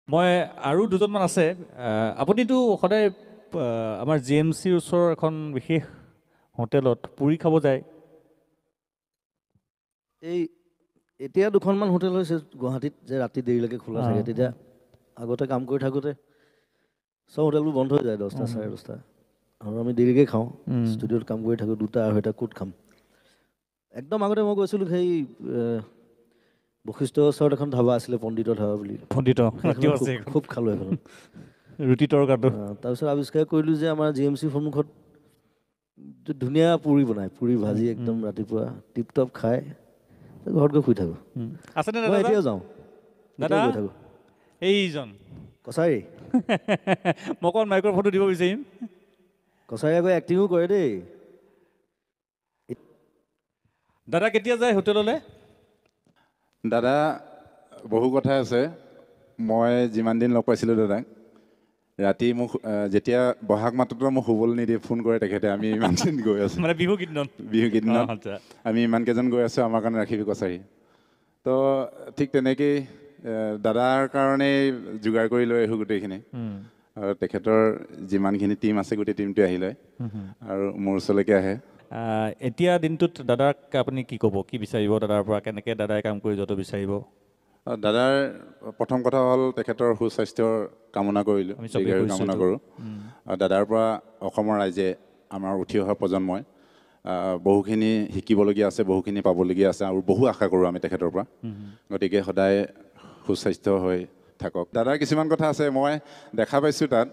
মই আৰু দুজনমান আছে আপুনিতো সদায় আমাৰ GMCৰ ওচৰৰ এখন বিশেষ হোটেলত পুৰি খাব যায় এই এতিয়া দুখনমান হোটেল হৈছে গুৱাহাটীত যে ৰাতি দেৰিলৈকে খোলা থাকে তেতিয়া আগতে কাম কৰি থাকোঁতে চব হোটেলবোৰ বন্ধ হৈ যায় 10টা 10:30 আৰু আমি দেৰিকৈ খাওঁ ষ্টুডিঅ'ত কাম কৰি থাকোঁ 2টা 2:30 ক'ত খাম একদম আগতে মই গৈছিলোঁ সেই বশিষ্ঠৰ ওচৰত এখন ধাবা আছিলে পণ্ডিত ধাবা বুলি পণ্ডিত খুব খালোঁ সেইখনত ৰুটি তৰকাটো তাৰপিছত আৱিষ্কাৰ কৰিলোঁ যে আমাৰ GMC সন্মুখত ধুনীয়া পুৰি বনায় পুৰি ভাজি একদম ৰাতিপুৱা টিপ টপ খাই ঘৰত গৈ শুই থাকোঁ আছেনে মই এতিয়াও যাওঁ দাদা গৈ থাকোঁ এইজন কছাৰী মই অকণ মাইক্ৰফোনটো দিব বিচাৰিম কছাৰী আকৌ এক্টিঙো কৰে দেই দাদা কেতিয়া যায় হোটেললৈ দাদা বহু কথা আছে মই যিমান দিন লগ পাইছিলোঁ দাদাক ৰাতি মোক যেতিয়া বহাগ মাহটোতো মোক শুবলৈ নিদিয়ে ফোন কৰে তেখেতে আমি ইমান দিন গৈ আছোঁ মানে বিহু গীতনত আমি ইমানকেইজন গৈ আছোঁ আমাৰ কাৰণে ৰাখিবি কছাৰী তো ঠিক তেনেকেই দাদাৰ কাৰণেই যোগাৰ কৰি লৈ আহোঁ গোটেইখিনি আৰু তেখেতৰ যিমানখিনি টীম আছে গোটেই টীমটোৱে আহি লয় আৰু মোৰ ওচৰলৈকে আহে এতিয়া দিনটোত দাদাক আপুনি কি ক'ব কি বিচাৰিব দাদাৰ পৰা কেনেকৈ দাদাই কাম কৰি যোৱাটো বিচাৰিব দাদাৰ প্ৰথম কথা হ'ল তেখেতৰ সুস্বাস্থ্যৰ কামনা কৰিলোঁ কামনা কৰোঁ আৰু দাদাৰ পৰা অসমৰ ৰাইজে আমাৰ উঠি অহা প্ৰজন্মই বহুখিনি শিকিবলগীয়া আছে বহুখিনি পাবলগীয়া আছে আৰু বহু আশা কৰোঁ আমি তেখেতৰ পৰা গতিকে সদায় সুস্বাস্থ্য হৈ থাকক দাদাৰ কিছুমান কথা আছে মই দেখা পাইছোঁ তাত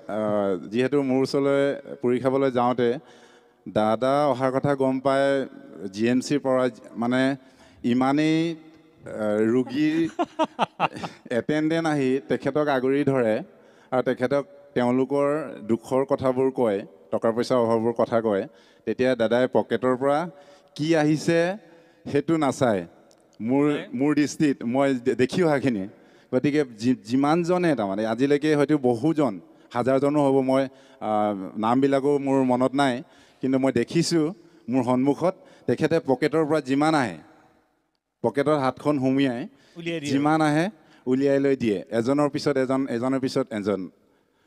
যিহেতু মোৰ ওচৰলৈ পুৰি খাবলৈ যাওঁতে দাদা অহাৰ কথা গম পাই GMCৰ পৰা মানে ইমানেই ৰোগীৰ এটেণ্ডেণ্ট আহি তেখেতক আগুৰি ধৰে আৰু তেখেতক তেওঁলোকৰ দুখৰ কথাবোৰ কয় টকা পইচাৰ অভাৱৰ কথা কয় তেতিয়া দাদাই পকেটৰ পৰা কি আহিছে সেইটো নাচায় মোৰ দৃষ্টিত মই দেখি অহাখিনি গতিকে যিমানজনে তাৰমানে আজিলৈকে হয়তো বহুজন হাজাৰজনো হ'ব মই নামবিলাকো মোৰ মনত নাই কিন্তু মই দেখিছোঁ মোৰ সন্মুখত তেখেতে পকেটৰ পৰা যিমান আহে পকেটৰ হাতখন সুমিয়াই যিমান আহে উলিয়াই লৈ দিয়ে এজনৰ পিছত এজন এজনৰ পিছত এজন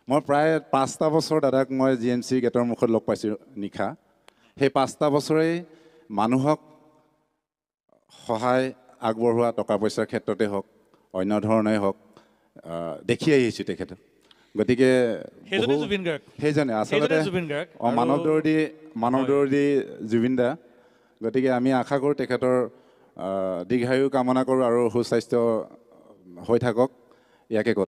মই প্ৰায় 5টা বছৰ দাদাক মই GMC গেটৰ মুখত লগ পাইছোঁ নিশা সেই 5টা বছৰেই মানুহক সহায় আগবঢ়োৱা টকা পইচাৰ ক্ষেত্ৰতে হওক অন্য ধৰণেই হওক দেখি আহিছোঁ তেখেতক গতিকে সেইজনে আচলতে মানৱ দৰদী জুবিন দা গতিকে আমি আশা কৰোঁ তেখেতৰ দীৰ্ঘায়ু কামনা কৰোঁ আৰু সুস্বাস্থ্য হৈ থাকক ইয়াকে কওঁ